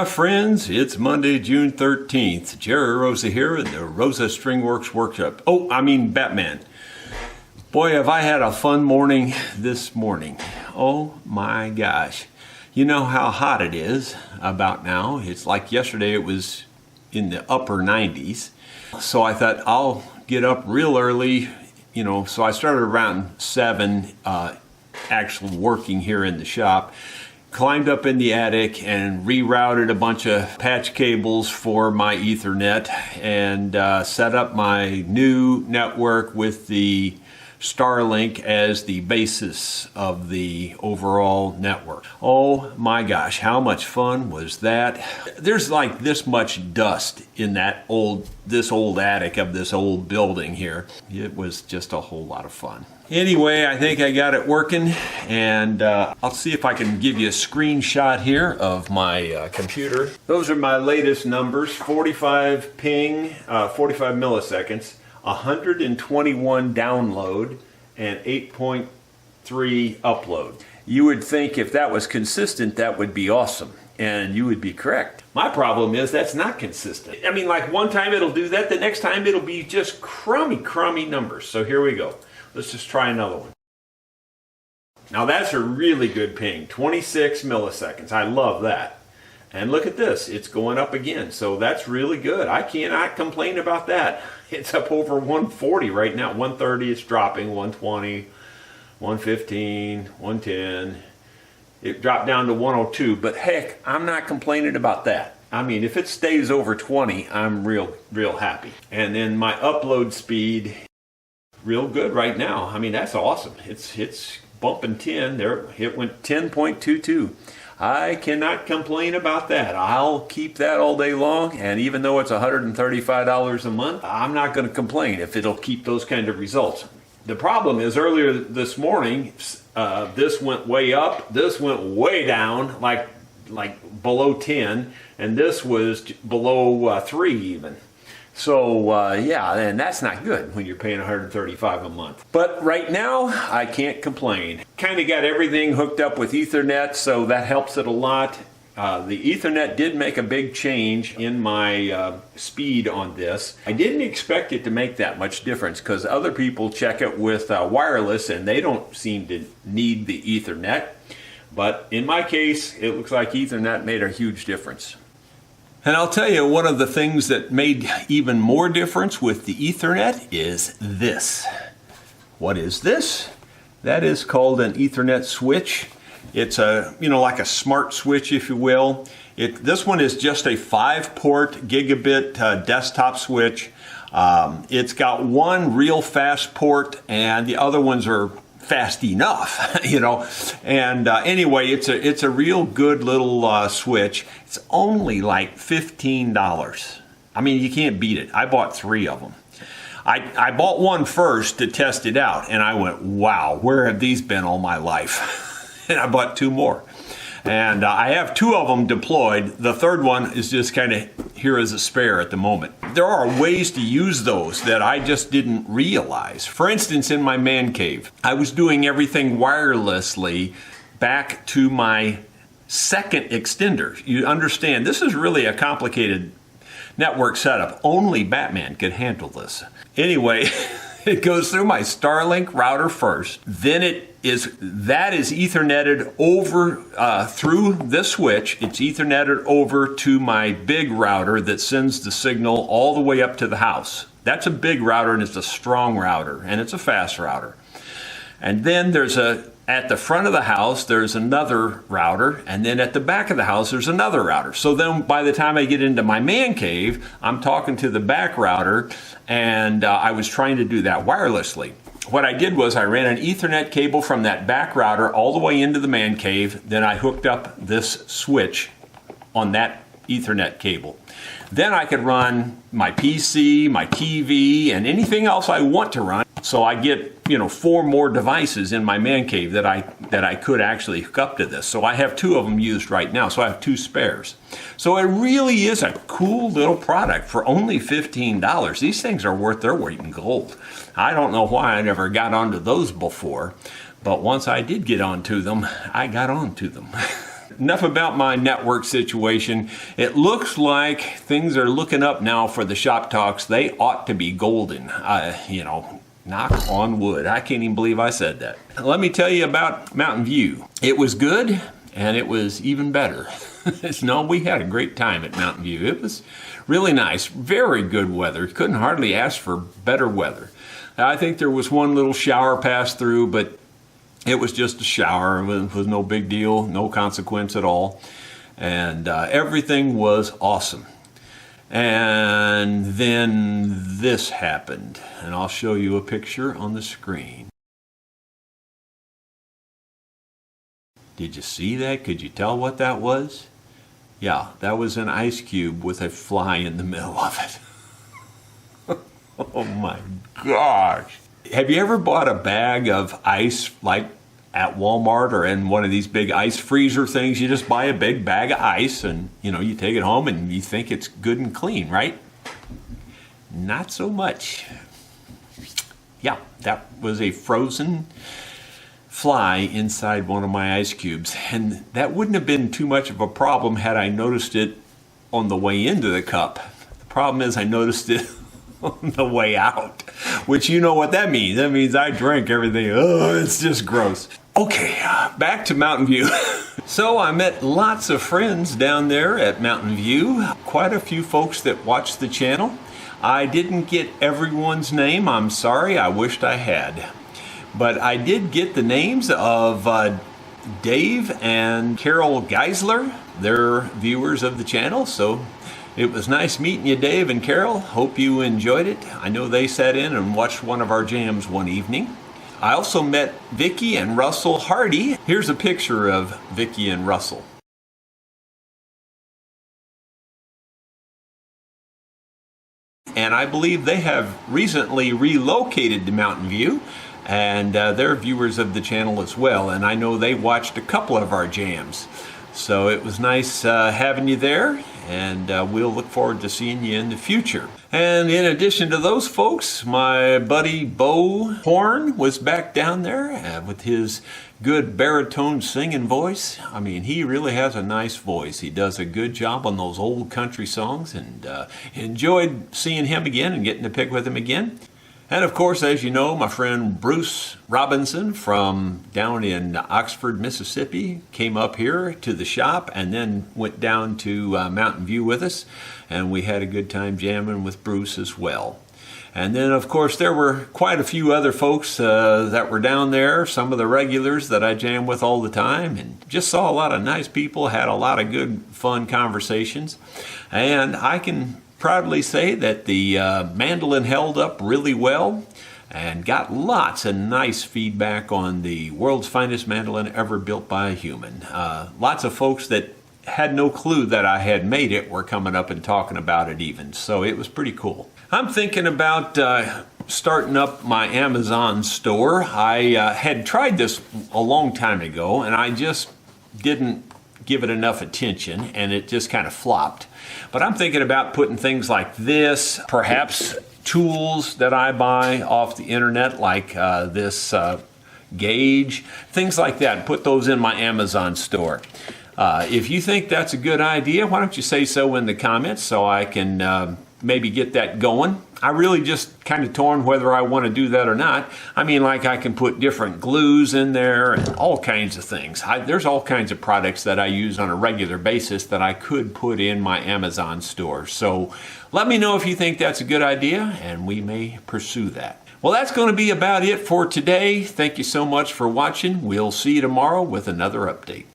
my friends, it's Monday, June 13th. Jerry Rosa here in the Rosa Stringworks Workshop. Batman. Boy, have I had a fun morning this morning. Oh my gosh. You know how hot it is about now. It's like yesterday it was in the upper 90s. So I thought I'll get up real early, so I started around 7, actually working here in the shop. Climbed up in the attic and rerouted a bunch of patch cables for my Ethernet and set up my new network with the Starlink as the basis of the overall network. Oh my gosh, how much fun was that? There's like this much dust in this old attic of this old building here. It was just a whole lot of fun. Anyway, I think I got it working, and I'll see if I can give you a screenshot here of my computer. Those are my latest numbers: 45 ping, 45 milliseconds, 121 download, and 8.3 upload. You would think if that was consistent, that would be awesome, and you would be correct. My problem is that's not consistent. I mean, like one time it'll do that, the next time it'll be just crummy numbers. So here we go. Let's just try another one. Now that's a really good ping, 26 milliseconds. I love that. And look at this, it's going up again. So that's really good. I cannot complain about that. It's up over 140 right now. 130, it's dropping, 120, 115, 110. It dropped down to 102, but heck, I'm not complaining about that. I mean, if it stays over 20, I'm real happy. And then my upload speed, real good right now. I mean, that's awesome. It's bumping 10 there. It went 10.22. I cannot complain about that. I'll keep that all day long, and even though it's $135 a month, I'm not going to complain if it'll keep those kind of results. The problem is earlier this morning, this went way up, this went way down, like below 10, and this was below 3 even. So yeah, and that's not good when you're paying $135 a month. But right now, I can't complain. Kind of got everything hooked up with Ethernet, so that helps it a lot. The Ethernet did make a big change in my speed on this. I didn't expect it to make that much difference because other people check it with wireless and they don't seem to need the Ethernet. But in my case, it looks like Ethernet made a huge difference. And I'll tell you, one of the things that made even more difference with the Ethernet is this. What is this? That is called an Ethernet switch. It's like a smart switch, if you will. This one is just a 5-port gigabit desktop switch. It's got one real fast port, and the other ones are fast enough, And anyway, it's a real good little switch. It's only like $15. I mean, you can't beat it. I bought 3 of them. I bought one first to test it out, and I went, wow, where have these been all my life? And I bought 2 more. And I have 2 of them deployed. The third one is just kind of here as a spare at the moment. There are ways to use those that I just didn't realize. For instance, in my man cave, I was doing everything wirelessly back to my second extender. You understand, this is really a complicated network setup. Only Batman could handle this. Anyway, it goes through my Starlink router first. Then that is Etherneted over through this switch. It's Etherneted over to my big router that sends the signal all the way up to the house. That's a big router, and it's a strong router, and it's a fast router. And then at the front of the house, there's another router, and then at the back of the house, there's another router. So then by the time I get into my man cave, I'm talking to the back router, and I was trying to do that wirelessly. What I did was I ran an Ethernet cable from that back router all the way into the man cave. Then I hooked up this switch on that Ethernet cable. Then I could run my PC, my TV, and anything else I want to run. So I get 4 more devices in my man cave that I could actually hook up to this. So I have 2 of them used right now. So I have 2 spares. So it really is a cool little product for only $15. These things are worth their weight in gold. I don't know why I never got onto those before, but once I did get onto them, I got onto them. Enough about my network situation. It looks like things are looking up now for the Shop Talks. They ought to be golden. Knock on wood. I can't even believe I said that. Let me tell you about Mountain View. It was good, and it was even better. No, we had a great time at Mountain View. It was really nice. Very good weather. Couldn't hardly ask for better weather. I think there was one little shower passed through, but it was just a shower. It was no big deal, no consequence at all. And everything was awesome. And then this happened, and I'll show you a picture on the screen. Did you see that? Could you tell what that was? Yeah, that was an ice cube with a fly in the middle of it. Oh my gosh. Have you ever bought a bag of ice like at Walmart or in one of these big ice freezer things? You just buy a big bag of ice and you take it home and you think it's good and clean, right? Not so much. Yeah, that was a frozen fly inside one of my ice cubes, and that wouldn't have been too much of a problem had I noticed it on the way into the cup. The problem is I noticed it on the way out, which you know what that means. That means I drank everything. Oh, it's just gross. Okay, back to Mountain View. So I met lots of friends down there at Mountain View, quite a few folks that watch the channel. I didn't get everyone's name, I'm sorry, I wished I had. But I did get the names of Dave and Carol Geisler. They're viewers of the channel, so it was nice meeting you, Dave and Carol. Hope you enjoyed it. I know they sat in and watched one of our jams one evening. I also met Vicki and Russell Hardy. Here's a picture of Vicki and Russell. And I believe they have recently relocated to Mountain View. And they're viewers of the channel as well, and I know they watched a couple of our jams. So it was nice having you there, and we'll look forward to seeing you in the future. And in addition to those folks, my buddy Bo Horn was back down there with his good baritone singing voice. I mean, he really has a nice voice. He does a good job on those old country songs, and enjoyed seeing him again and getting to pick with him again. And of course, as you know, my friend Bruce Robinson from down in Oxford, Mississippi, came up here to the shop and then went down to Mountain View with us. And we had a good time jamming with Bruce as well. And then, of course, there were quite a few other folks that were down there, some of the regulars that I jam with all the time, and just saw a lot of nice people, had a lot of good, fun conversations. And I can proudly say that the mandolin held up really well and got lots of nice feedback on the world's finest mandolin ever built by a human. Lots of folks that had no clue that I had made it were coming up and talking about it even, so it was pretty cool. I'm thinking about starting up my Amazon store. I had tried this a long time ago and I just didn't give it enough attention and it just kind of flopped. But I'm thinking about putting things like this, perhaps tools that I buy off the internet like this gauge, things like that, put those in my Amazon store. If you think that's a good idea, why don't you say so in the comments so I can maybe get that going. I really just kind of torn whether I want to do that or not. I mean, like I can put different glues in there and all kinds of things. There's all kinds of products that I use on a regular basis that I could put in my Amazon store. So let me know if you think that's a good idea and we may pursue that. Well, that's going to be about it for today. Thank you so much for watching. We'll see you tomorrow with another update.